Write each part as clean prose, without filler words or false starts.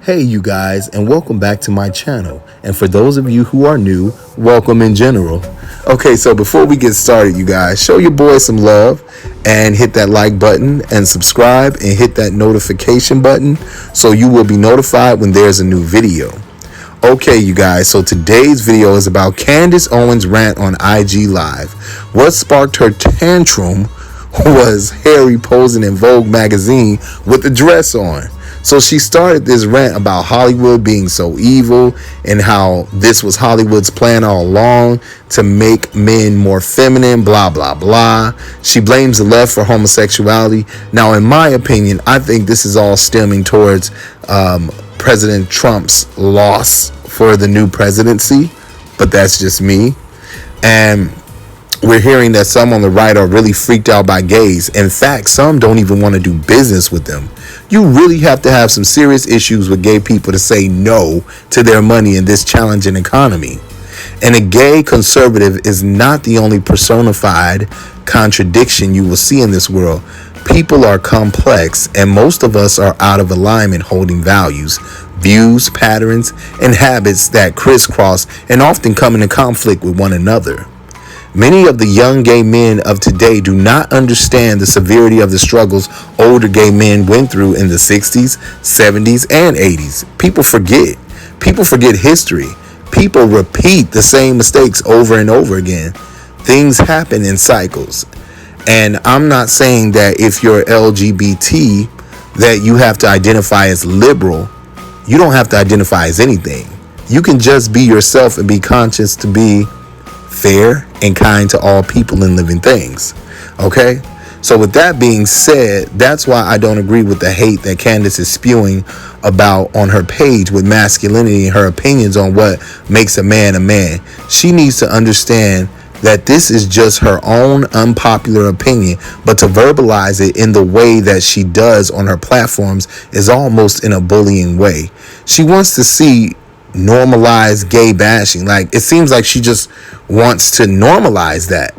Hey you guys, and welcome back to my channel. And for those of you who are new, welcome in general. Okay, so before we get started, you guys, show your boy some love and hit that like button and subscribe and hit that notification button so you will be notified when there's a new video. Okay, you guys, so today's video is about Candace Owens' rant on IG Live. What sparked her tantrum was Harry posing in Vogue magazine with a dress on. So she started this rant about Hollywood being so evil and how this was Hollywood's plan all along to make men more feminine, blah, blah, blah. She blames the left for homosexuality. Now, in my opinion, I think this is all stemming towards President Trump's loss for the new presidency, but that's just me. And we're hearing that some on the right are really freaked out by gays. In fact, some don't even want to do business with them. You really have to have some serious issues with gay people to say no to their money in this challenging economy. And a gay conservative is not the only personified contradiction you will see in this world. People are complex, and most of us are out of alignment holding values, views, patterns, and habits that crisscross and often come into conflict with one another. Many of the young gay men of today do not understand the severity of the struggles older gay men went through in the 60s, 70s, and 80s. People forget. People forget history. People repeat the same mistakes over and over again. Things happen in cycles. And I'm not saying that if you're LGBT that you have to identify as liberal. You don't have to identify as anything. You can just be yourself and be conscious to be fair and kind to all people and living things. Okay? So with that being said, that's why I don't agree with the hate that Candace is spewing about on her page with masculinity and her opinions on what makes a man a man. She needs to understand that this is just her own unpopular opinion, but to verbalize it in the way that she does on her platforms is almost in a bullying way. She wants to see normalize gay bashing. Like, it seems like she just wants to normalize that,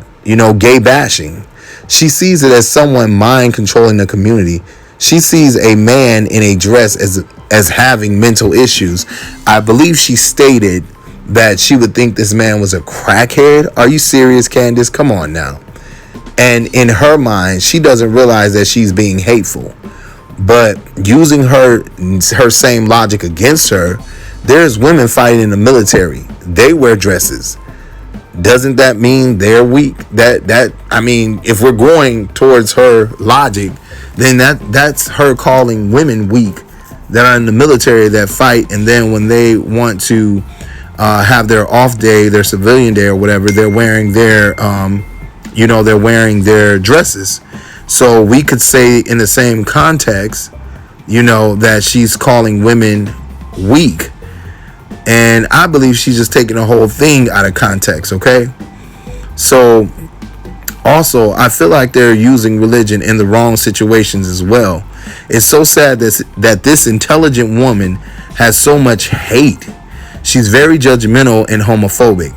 gay bashing. She sees it as someone mind controlling the community. She sees a man in a dress as having mental issues. I believe she stated that she would think this man was a crackhead. Are you serious, Candace? Come on now. And in her mind, she doesn't realize that she's being hateful. But using her same logic against her, there's women fighting in the military. They wear dresses. Doesn't that mean they're weak? If we're going towards her logic, then that's her calling women weak that are in the military that fight, and then when they want to have their off day, their civilian day or whatever, they're wearing their dresses. So we could say in the same context, that she's calling women weak. And I believe she's just taking the whole thing out of context, okay? So, also, I feel like they're using religion in the wrong situations as well. It's so sad that this intelligent woman has so much hate. She's very judgmental and homophobic.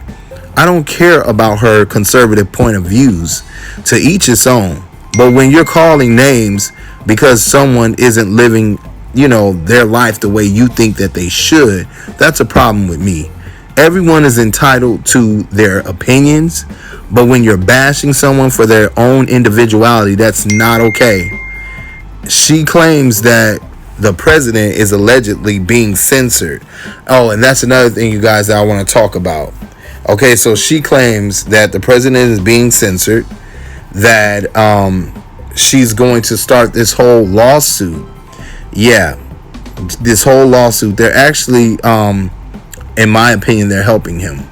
I don't care about her conservative point of views. To each his own. But when you're calling names because someone isn't living their life the way you think that they should, that's a problem with me. Everyone is entitled to their opinions, but when you're bashing someone for their own individuality, that's not okay. She claims that the president is allegedly being censored. Oh, and that's another thing, you guys, that I want to talk about. Okay, so she claims that the president is being censored, that she's going to start this whole lawsuit. Yeah, this whole lawsuit. They're actually, in my opinion, they're helping him.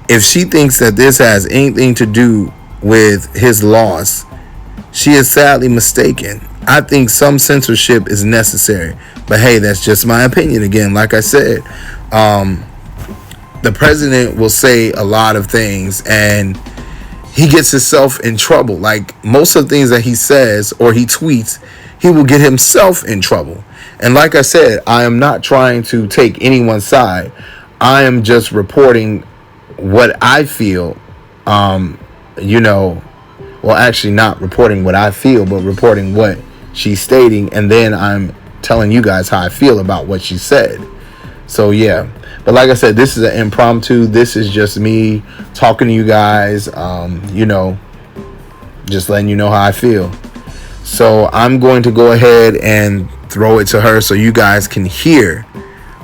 If she thinks that this has anything to do with his loss, she is sadly mistaken. I think some censorship is necessary. But hey, that's just my opinion. Again, like I said, the president will say a lot of things and he gets himself in trouble. Like most of the things that he says or he tweets, he will get himself in trouble. And like I said, I am not trying to take anyone's side. I am just reporting what I feel, well, actually not reporting what I feel, but reporting what she's stating. And then I'm telling you guys how I feel about what she said. So yeah, but like I said, this is an impromptu. This is just me talking to you guys, just letting you know how I feel. So I'm going to go ahead and throw it to her so you guys can hear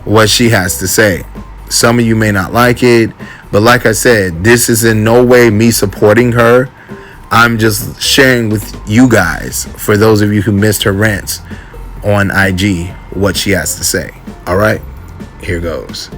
what she has to say. Some of you may not like it, but like I said, this is in no way me supporting her. I'm just sharing with you guys, for those of you who missed her rants on IG, what she has to say. All right, here goes.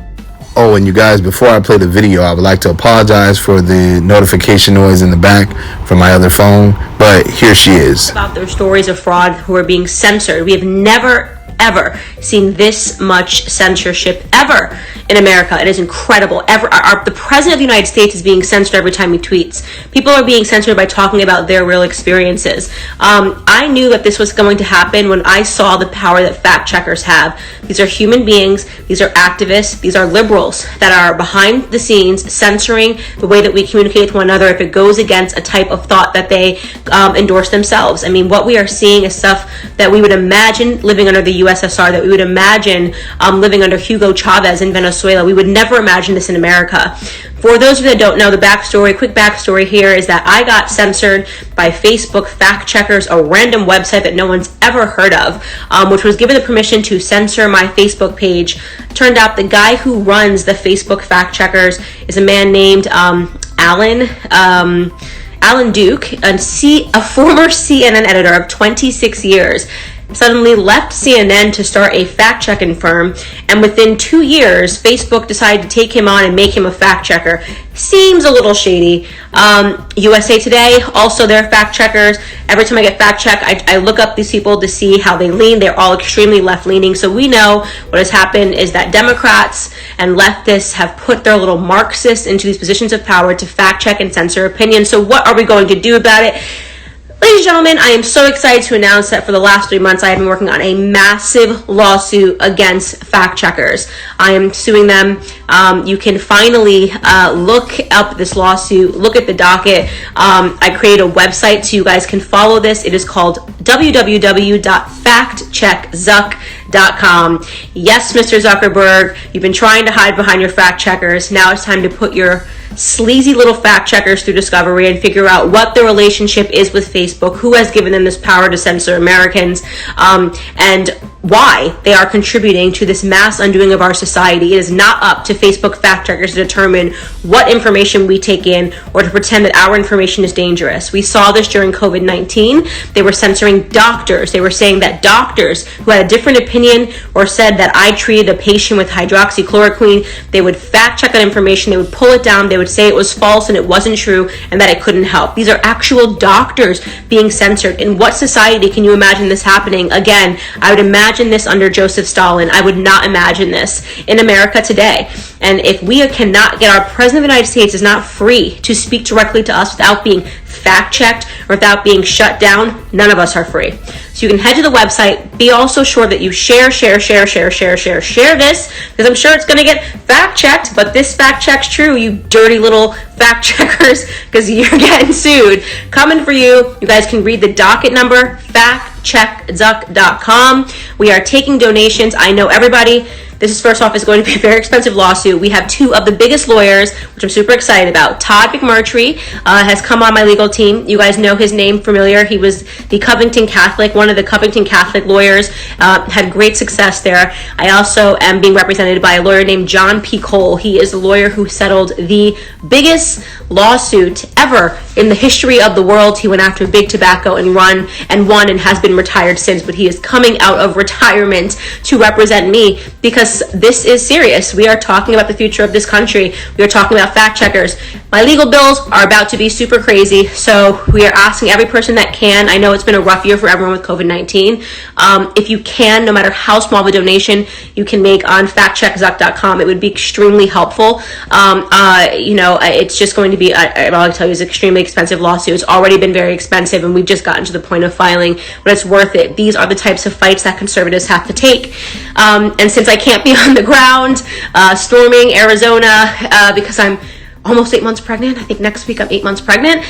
Oh, and you guys, before I play the video, I would like to apologize for the notification noise in the back from my other phone, but here she is. About their stories of fraud who are being censored. We have never, ever seen this much censorship ever in America. It is incredible. The president of the United States is being censored every time he tweets. People are being censored by talking about their real experiences. I knew that this was going to happen when I saw the power that fact checkers have. These are human beings. These are activists. These are liberals that are behind the scenes censoring the way that we communicate with one another if it goes against a type of thought that they endorse themselves. I mean, what we are seeing is stuff that we would imagine living under the USSR, that we would imagine living under Hugo Chavez in Venezuela. We would never imagine this in America. For those of you that don't know the backstory, quick backstory here is that I got censored by Facebook fact checkers, a random website that no one's ever heard of, which was given the permission to censor my Facebook page. Turned out the guy who runs the Facebook fact checkers is a man named Alan Duke, a former CNN editor of 26 years. Suddenly left CNN to start a fact-checking firm, and within 2 years, Facebook decided to take him on and make him a fact-checker. Seems a little shady. USA Today, also their fact-checkers. Every time I get fact-checked, I look up these people to see how they lean. They're all extremely left-leaning. So we know what has happened is that Democrats and leftists have put their little Marxists into these positions of power to fact-check and censor opinion. So what are we going to do about it? Ladies and gentlemen, I am so excited to announce that for the last 3 months, I have been working on a massive lawsuit against fact checkers. I am suing them. You can finally look up this lawsuit, look at the docket. I created a website so you guys can follow this. It is called www.factcheckzuck.com. Yes, Mr. Zuckerberg, you've been trying to hide behind your fact checkers. Now it's time to put your sleazy little fact checkers through discovery and figure out what the relationship is with Facebook, who has given them this power to censor Americans, and why they are contributing to this mass undoing of our society. It is not up to Facebook fact checkers to determine what information we take in or to pretend that our information is dangerous. We saw this during COVID-19. They were censoring doctors. They were saying that doctors who had a different opinion or said that I treated a patient with hydroxychloroquine, they would fact check that information. They would pull it down. They would say it was false and it wasn't true and that it couldn't help. These are actual doctors being censored. In what society can you imagine this happening? Again, I would imagine this under Joseph Stalin. I would not imagine this in America today. And if we cannot get our president of the United States is not free to speak directly to us without being fact checked or without being shut down, none of us are free. So you can head to the website. Be also sure that you share this, because I'm sure it's going to get fact checked, but this fact check's true, you dirty little fact checkers, because you're getting sued. Coming for you. You guys can read the docket number, factcheckzuck.com. We are taking donations. I know everybody. This is, first off, is going to be a very expensive lawsuit. We have two of the biggest lawyers, which I'm super excited about. Todd McMurtry has come on my legal team. You guys know his name familiar. He was the Covington Catholic, one of the Covington Catholic lawyers, had great success there. I also am being represented by a lawyer named John P. Cole. He is the lawyer who settled the biggest lawsuit ever in the history of the world. He went after big tobacco and won and has been retired since, but he is coming out of retirement to represent me because this is serious. We are talking about the future of this country. We are talking about fact checkers. My legal bills are about to be super crazy, so we are asking every person that can. I know it's been a rough year for everyone with COVID-19. If you can, no matter how small of a donation you can make on factcheckzuck.com, it would be extremely helpful. It's just going to be, all I can tell you is extremely expensive lawsuit. It's already been very expensive, and we've just gotten to the point of filing, but it's worth it. These are the types of fights that conservatives have to take. And since I can't be on the ground storming Arizona because I'm almost 8 months pregnant. I think next week I'm 8 months pregnant.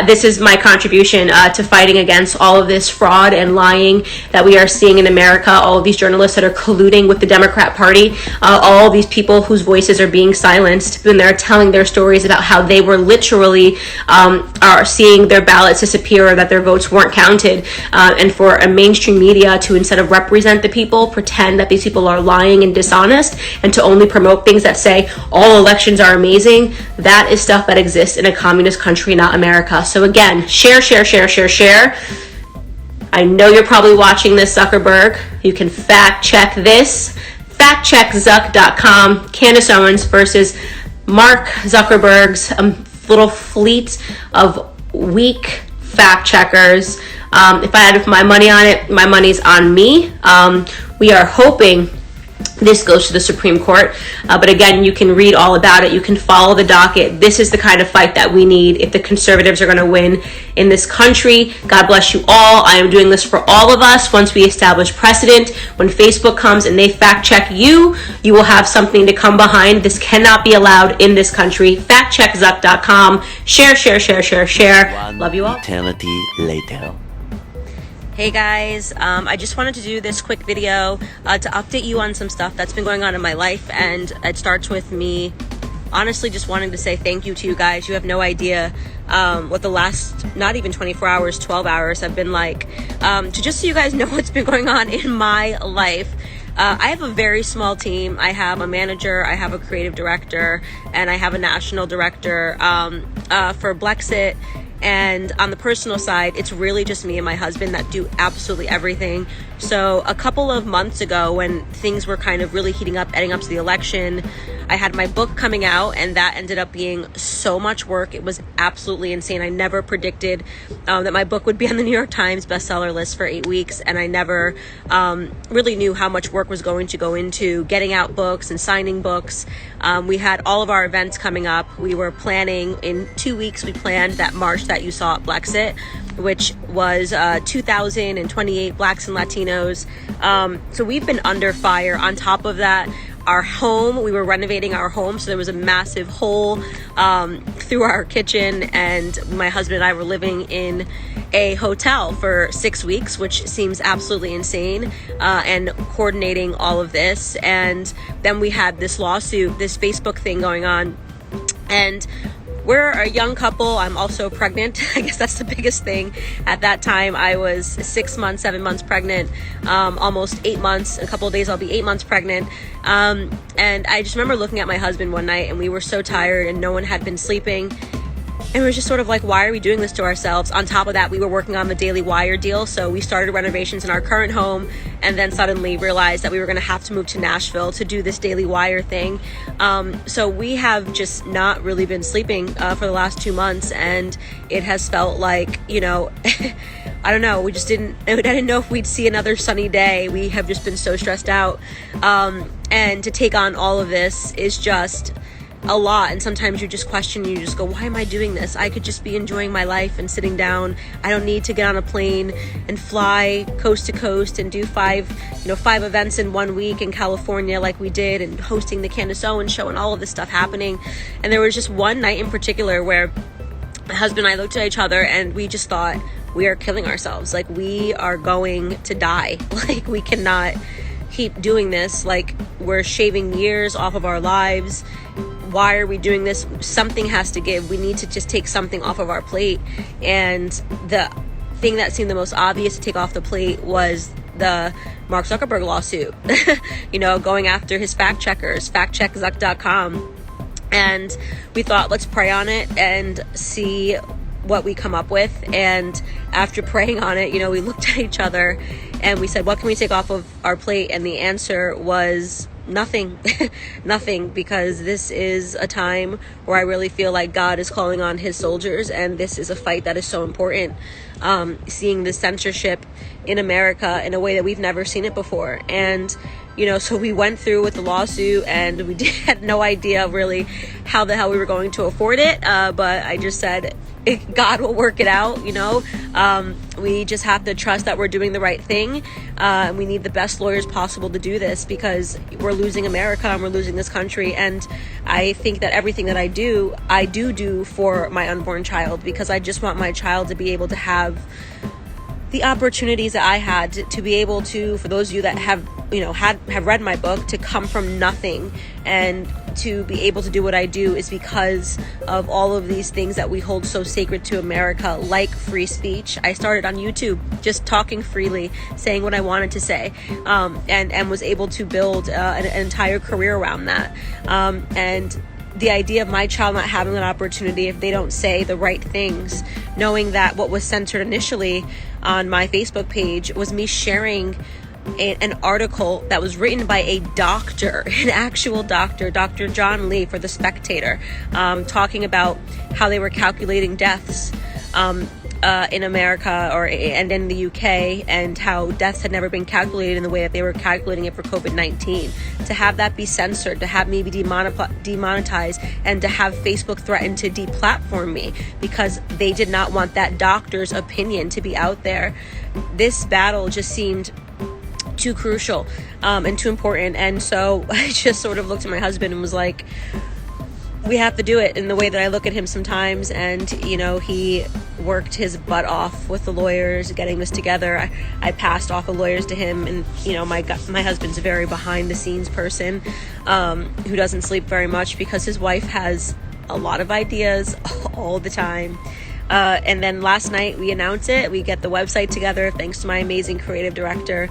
This is my contribution to fighting against all of this fraud and lying that we are seeing in America. All of these journalists that are colluding with the Democrat Party, all of these people whose voices are being silenced when they're telling their stories about how they were literally are seeing their ballots disappear or that their votes weren't counted. And for a mainstream media to, instead of represent the people, pretend that these people are lying and dishonest, and to only promote things that say all elections are amazing, that is stuff that exists in a communist country, not America. So again, share. I know you're probably watching this, Zuckerberg. You can fact check this. Factcheckzuck.com. Candace Owens versus Mark Zuckerberg's little fleet of weak fact checkers. If I had to put my money on it, my money's on me. We are hoping this goes to the Supreme Court. But again, you can read all about it. You can follow the docket. This is the kind of fight that we need if the conservatives are going to win in this country. God bless you all. I am doing this for all of us. Once we establish precedent, when Facebook comes and they fact check you, you will have something to come behind. This cannot be allowed in this country. Factcheckzuck.com. Share. Love you all. Eternity later. Hey guys, I just wanted to do this quick video to update you on some stuff that's been going on in my life, and it starts with me honestly just wanting to say thank you to you guys. You have no idea what the last, not even 24 hours, 12 hours have been like, just so you guys know what's been going on in my life. I have a very small team. I have a manager, I have a creative director, and I have a national director for Blexit. And on the personal side, it's really just me and my husband that do absolutely everything. So a couple of months ago, when things were kind of really heating up, heading up to the election, I had my book coming out, and that ended up being so much work. It was absolutely insane. I never predicted that my book would be on the New York Times bestseller list for 8 weeks, and I never really knew how much work was going to go into getting out books and signing books. We had all of our events coming up. We were planning, in 2 weeks, we planned that march that you saw at Blexit, which was 2,028 Blacks and Latinos. So we've been under fire. On top of that, our home, we were renovating our home, so there was a massive hole through our kitchen, and my husband and I were living in a hotel for 6 weeks, which seems absolutely insane, and coordinating all of this. And then we had this lawsuit, this Facebook thing going on, and we're a young couple. I'm also pregnant. I guess that's the biggest thing. At that time, I was 7 months pregnant, almost 8 months. In a couple of days, I'll be 8 months pregnant. And I just remember looking at my husband one night, and we were so tired, and no one had been sleeping. And it was just sort of like, why are we doing this to ourselves? On top of that, we were working on the Daily Wire deal. So we started renovations in our current home, and then suddenly realized that we were going to have to move to Nashville to do this Daily Wire thing. So we have just not really been sleeping for the last 2 months. And it has felt like, I don't know. I didn't know if we'd see another sunny day. We have just been so stressed out. And to take on all of this is just a lot. And sometimes you just question, you just go, why am I doing this? I could just be enjoying my life and sitting down. I don't need to get on a plane and fly coast to coast and do five events in 1 week in California like we did, and hosting the Candace Owens show and all of this stuff happening. And there was just one night in particular where my husband and I looked at each other and we just thought, we are killing ourselves. Like, we are going to die. Like, we cannot keep doing this. Like, we're shaving years off of our lives. Why are we doing this? Something has to give. We need to just take something off of our plate. And the thing that seemed the most obvious to take off the plate was the Mark Zuckerberg lawsuit. Going after his fact checkers, factcheckzuck.com. And we thought, let's pray on it and see what we come up with. And after praying on it, we looked at each other and we said, what can we take off of our plate? And the answer was nothing. Nothing, because this is a time where I really feel like God is calling on his soldiers, and this is a fight that is so important. Seeing the censorship in America in a way that we've never seen it before. And so we went through with the lawsuit, and we had no idea really how the hell we were going to afford it. But I just said, God will work it out. We just have to trust that we're doing the right thing. And we need the best lawyers possible to do this, because we're losing America and we're losing this country. And I think that everything that I do for my unborn child, because I just want my child to be able to have the opportunities that I had to be able to, for those of you that have read my book, to come from nothing and to be able to do what I do is because of all of these things that we hold so sacred to America, like free speech. I started on YouTube just talking freely, saying what I wanted to say, and was able to build an entire career around that. And the idea of my child not having an opportunity if they don't say the right things, knowing that what was censored initially on my Facebook page was me sharing an article that was written by a doctor, an actual doctor, Dr. John Lee, for The Spectator, talking about how they were calculating deaths in America and in the UK, and how deaths had never been calculated in the way that they were calculating it for COVID-19. To have that be censored, to have me be demonetized, and to have Facebook threaten to deplatform me because they did not want that doctor's opinion to be out there. This battle just seemed too crucial and too important. And so I just sort of looked at my husband and was like, we have to do it. In the way that I look at him sometimes, and he worked his butt off with the lawyers getting this together. I passed off the lawyers to him, and my husband's a very behind the scenes person who doesn't sleep very much because his wife has a lot of ideas all the time. And then last night we announce it. We get the website together thanks to my amazing creative director,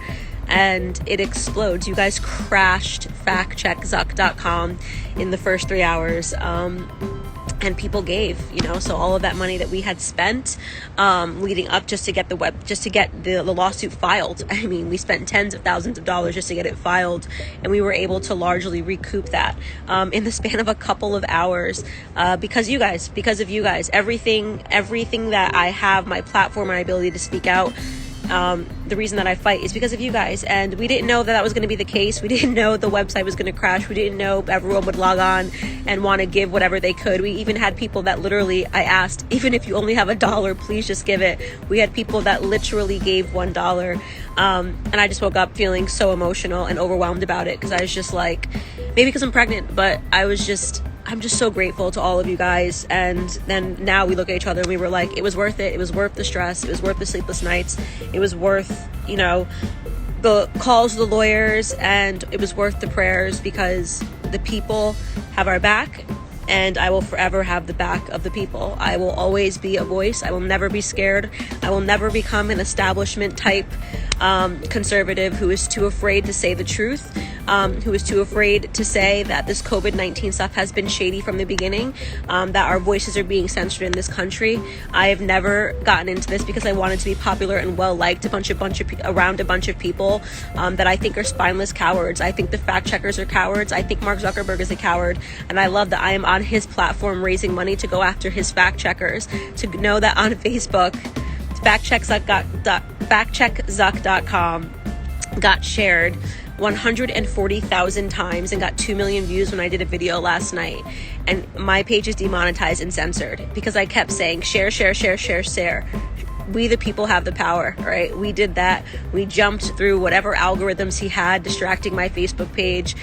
and it explodes. You guys crashed factcheckzuck.com in the first 3 hours. And people gave, so all of that money that we had spent leading up just to get the lawsuit filed. I mean, we spent tens of thousands of dollars just to get it filed, and we were able to largely recoup that in the span of a couple of hours because of you guys. Everything that I have, my platform, my ability to speak out, the reason that I fight is because of you guys. And we didn't know that was going to be the case. We didn't know the website was going to crash. We didn't know everyone would log on and want to give whatever they could. We even had people that literally, I asked, even if you only have $1, please just give it. We had people that literally gave $1. And I just woke up feeling so emotional and overwhelmed about it, because I was just like, maybe because I'm pregnant, but I'm just so grateful to all of you guys. And then now we look at each other and we were like, it was worth it. It was worth the stress. It was worth the sleepless nights. It was worth, the calls to the lawyers, and it was worth the prayers, because the people have our back, and I will forever have the back of the people. I will always be a voice. I will never be scared. I will never become an establishment type conservative who is too afraid to say the truth, who is too afraid to say that this COVID-19 stuff has been shady from the beginning, that our voices are being censored in this country. I have never gotten into this because I wanted to be popular and well-liked around a bunch of people that I think are spineless cowards. I think the fact checkers are cowards. I think Mark Zuckerberg is a coward. And I love that I am on his platform raising money to go after his fact checkers, to know that on Facebook, factcheckzuck.com got shared 140,000 times and got 2 million views when I did a video last night. And my page is demonetized and censored because I kept saying share. We the people have the power, right? We did that. We jumped through whatever algorithms he had distracting my Facebook page,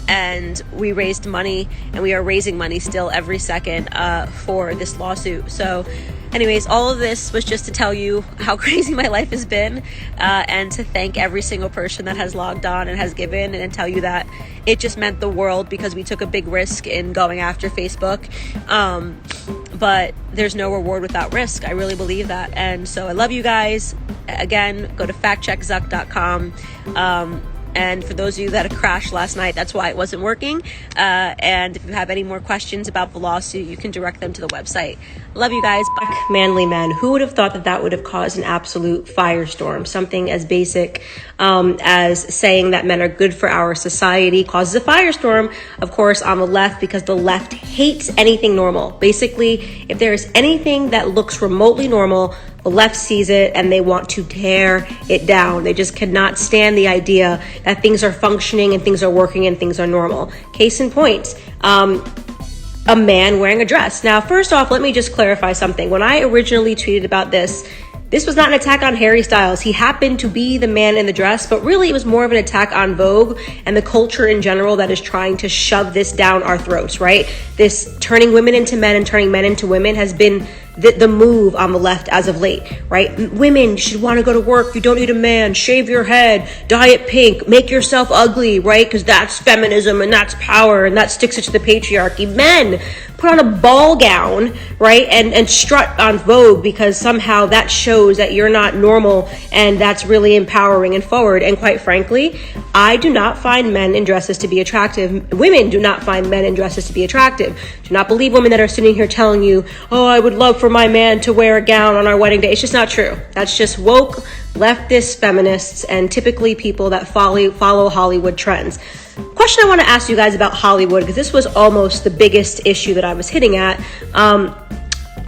and we raised money, and we are raising money still every second for this lawsuit. So anyways, all of this was just to tell you how crazy my life has been, and to thank every single person that has logged on and has given, and tell you that it just meant the world, because we took a big risk in going after Facebook. But there's no reward without risk. I really believe that. And so I love you guys. Again, go to factcheckzuck.com. And for those of you that crashed last night, that's why it wasn't working. And if you have any more questions about the lawsuit, you can direct them to the website. Love you guys. Black manly men. Who would have thought that that would have caused an absolute firestorm? Something as basic as saying that men are good for our society causes a firestorm, of course, on the left, because the left hates anything normal. Basically, if there is anything that looks remotely normal, the left sees it and they want to tear it down. They just cannot stand the idea that things are functioning and things are working and things are normal. Case in point, a man wearing a dress. Now, first off, let me just clarify something. When I originally tweeted about this was not an attack on Harry Styles. He happened to be the man in the dress, but really it was more of an attack on Vogue and the culture in general that is trying to shove this down our throats, right? This turning women into men and turning men into women has been the move on the left as of late, right? Women should want to go to work. You don't need a man. Shave your head, dye it pink, make yourself ugly, right? Because that's feminism and that's power and that sticks it to the patriarchy. Men, put on a ball gown, right? And strut on Vogue because somehow that shows that you're not normal and that's really empowering and forward. And quite frankly, I do not find men in dresses to be attractive. Women do not find men in dresses to be attractive. Do not believe women that are sitting here telling you, oh, I would love for my man to wear a gown on our wedding day. It's just not true. That's just woke, leftist feminists and typically people that follow Hollywood trends. Question I want to ask you guys about Hollywood, because this was almost the biggest issue that I was hitting at.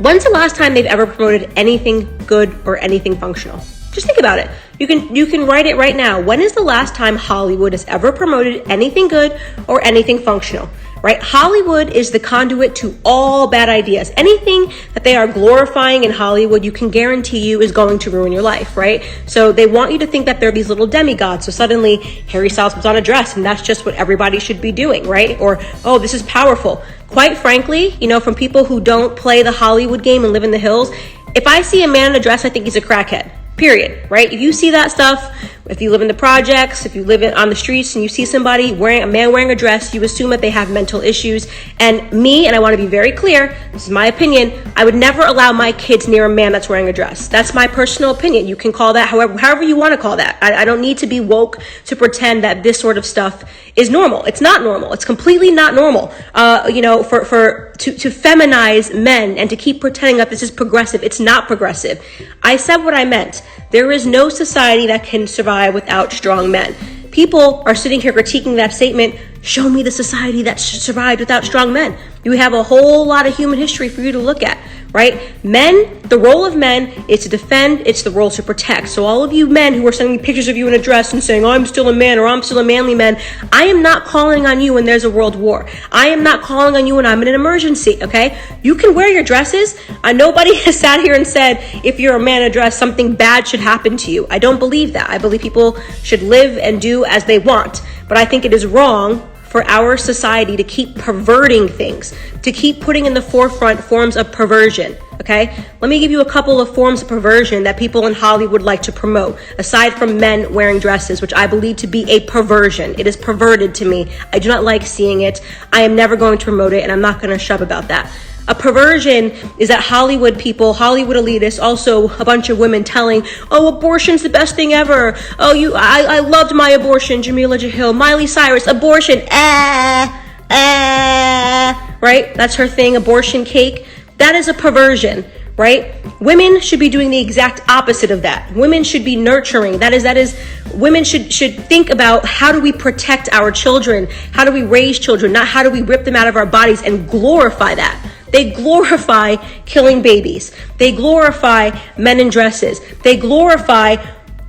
When's the last time they've ever promoted anything good or anything functional? Just think about it. You can write it right now. When is the last time Hollywood has ever promoted anything good or anything functional? Right? Hollywood is the conduit to all bad ideas. Anything that they are glorifying in Hollywood, you can guarantee you is going to ruin your life, right? So they want you to think that they're these little demigods. So suddenly Harry Styles puts on a dress and that's just what everybody should be doing, right? Or, oh, this is powerful. Quite frankly, from people who don't play the Hollywood game and live in the hills, if I see a man in a dress, I think he's a crackhead. Period, right? If you see that stuff, if you live in the projects, if you live on the streets and you see somebody a man wearing a dress, you assume that they have mental issues. And I want to be very clear, this is my opinion, I would never allow my kids near a man that's wearing a dress. That's my personal opinion. You can call that however you want to call that. I don't need to be woke to pretend that this sort of stuff is normal. It's not normal. It's completely not normal. To feminize men and to keep pretending that this is progressive. It's not progressive. I said what I meant. There is no society that can survive without strong men. People are sitting here critiquing that statement. Show me the society that survived without strong men. You have a whole lot of human history for you to look at, right? Men, the role of men is to defend. It's the role to protect. So all of you men who are sending pictures of you in a dress and saying, oh, I'm still a man or I'm still a manly man, I am not calling on you when there's a world war. I am not calling on you when I'm in an emergency, okay? You can wear your dresses. Nobody has sat here and said, if you're a man in a dress, something bad should happen to you. I don't believe that. I believe people should live and do as they want. But I think it is wrong for our society to keep perverting things, to keep putting in the forefront forms of perversion, okay? Let me give you a couple of forms of perversion that people in Hollywood like to promote, aside from men wearing dresses, which I believe to be a perversion. It is perverted to me. I do not like seeing it. I am never going to promote it, and I'm not going to shove about that. A perversion is that Hollywood elitists, also a bunch of women telling, oh, abortion's the best thing ever. Oh, I loved my abortion, Jamila Jahil, Miley Cyrus, abortion, right? That's her thing, abortion cake. That is a perversion, right? Women should be doing the exact opposite of that. Women should be nurturing. That is, women should think about how do we protect our children? How do we raise children? Not how do we rip them out of our bodies and glorify that. They glorify killing babies. They glorify men in dresses. They glorify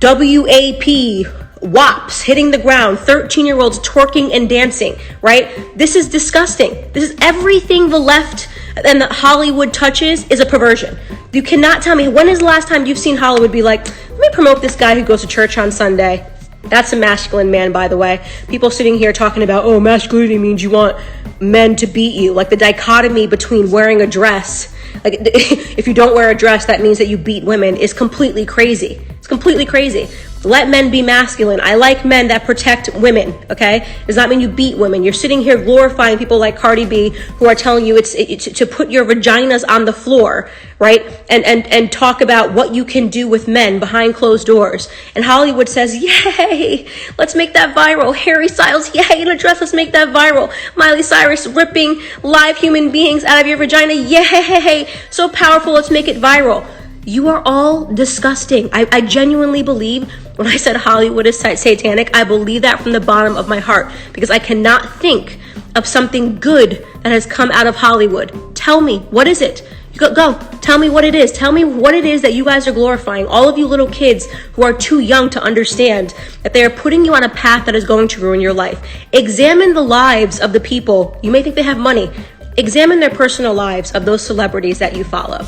WAP, WAPs, hitting the ground, 13-year-olds twerking and dancing, right? This is disgusting. This is everything the left and the Hollywood touches is a perversion. You cannot tell me, when is the last time you've seen Hollywood be like, let me promote this guy who goes to church on Sunday. That's a masculine man, by the way. People sitting here talking about, oh, masculinity means you want men to beat you. Like the dichotomy between wearing a dress, like if you don't wear a dress, that means that you beat women, is completely crazy. It's completely crazy. Let men be masculine. I like men that protect women, okay? Does not mean you beat women. You're sitting here glorifying people like Cardi B who are telling you it's to put your vaginas on the floor, right? And talk about what you can do with men behind closed doors. And Hollywood says, yay, let's make that viral. Harry Styles, yay, in a dress, let's make that viral. Miley Cyrus ripping live human beings out of your vagina, yay, so powerful, let's make it viral. You are all disgusting. I genuinely believe when I said Hollywood is satanic, I believe that from the bottom of my heart because I cannot think of something good that has come out of Hollywood. Tell me, what is it? You Go. Tell me what it is. Tell me what it is that you guys are glorifying. All of you little kids who are too young to understand that they are putting you on a path that is going to ruin your life. Examine the lives of the people. You may think they have money. Examine their personal lives of those celebrities that you follow.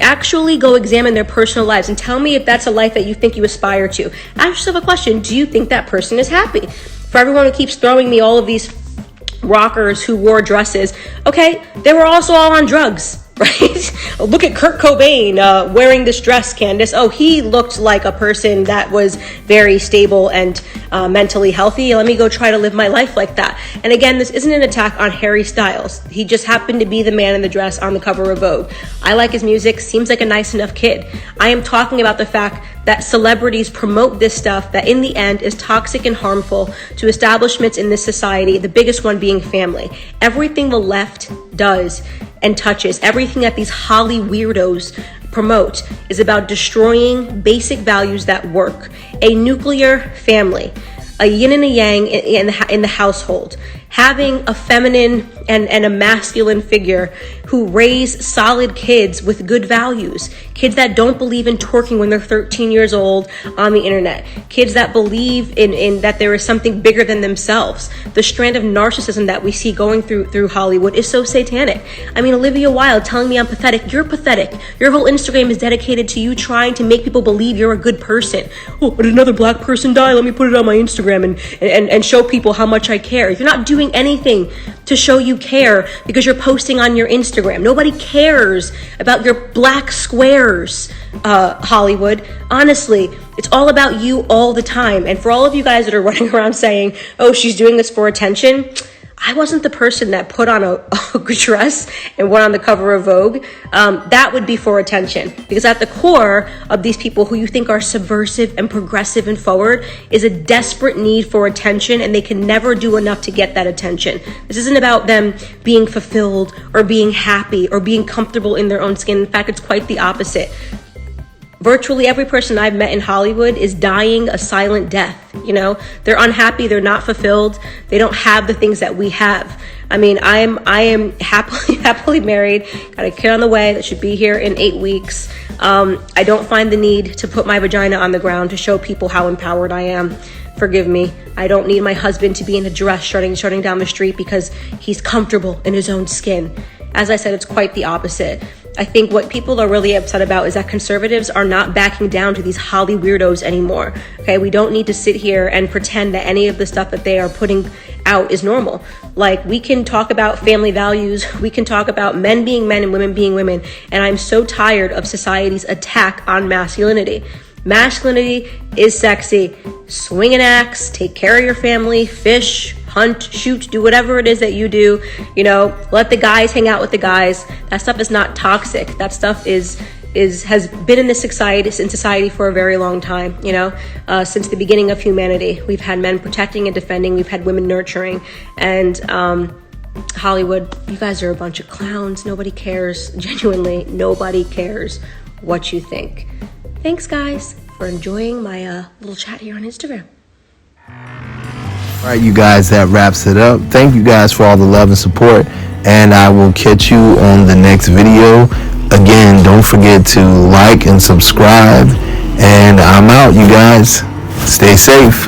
Actually go examine their personal lives and tell me if that's a life that you think you aspire to. Ask yourself a question. Do you think that person is happy? For everyone who keeps throwing me all of these rockers who wore dresses, okay, they were also all on drugs. Right? Look at Kurt Cobain wearing this dress, Candace. Oh, he looked like a person that was very stable and mentally healthy. Let me go try to live my life like that. And again, this isn't an attack on Harry Styles. He just happened to be the man in the dress on the cover of Vogue. I like his music. Seems like a nice enough kid. I am talking about the fact that celebrities promote this stuff that in the end is toxic and harmful to establishments in this society, the biggest one being family. Everything the left does and touches, everything that these Holly weirdos promote is about destroying basic values that work. A nuclear family, a yin and a yang in the household, having a feminine and a masculine figure who raise solid kids with good values, kids that don't believe in twerking when they're 13 years old on the internet, kids that believe in that there is something bigger than themselves. The strand of narcissism that we see going through Hollywood is so satanic. I mean, Olivia Wilde telling me I'm pathetic. You're pathetic. Your whole Instagram is dedicated to you trying to make people believe you're a good person. Oh, but another black person died. Let me put it on my Instagram and show people how much I care. You're not doing anything to show you care because you're posting on your Instagram. Nobody cares about your black squares, Hollywood. Honestly, it's all about you all the time. And for all of you guys that are running around saying, oh, she's doing this for attention, I wasn't the person that put on a dress and went on the cover of Vogue. That would be for attention. Because at the core of these people who you think are subversive and progressive and forward is a desperate need for attention, and they can never do enough to get that attention. This isn't about them being fulfilled or being happy or being comfortable in their own skin. In fact, it's quite the opposite. Virtually every person I've met in Hollywood is dying a silent death. You know, they're unhappy. They're not fulfilled. They don't have the things that we have. I mean, I am happily married. Got a kid on the way that should be here in 8 weeks. I don't find the need to put my vagina on the ground to show people how empowered I am. Forgive me. I don't need my husband to be in a dress strutting down the street because he's comfortable in his own skin. As I said, it's quite the opposite. I think what people are really upset about is that conservatives are not backing down to these Holly weirdos anymore. Okay, we don't need to sit here and pretend that any of the stuff that they are putting out is normal. Like, we can talk about family values, we can talk about men being men and women being women, and I'm so tired of society's attack on masculinity. Masculinity is sexy. Swing an axe, take care of your family, fish, hunt, shoot, do whatever it is that you do. You know, let the guys hang out with the guys. That stuff is not toxic. That stuff has been in society for a very long time. You know, since the beginning of humanity, we've had men protecting and defending. We've had women nurturing. And Hollywood, you guys are a bunch of clowns. Nobody cares. Genuinely, nobody cares what you think. Thanks, guys, for enjoying my little chat here on Instagram. All right, you guys, that wraps it up. Thank you guys for all the love and support, and I will catch you on the next video. Again, don't forget to like and subscribe, and I'm out, you guys. Stay safe.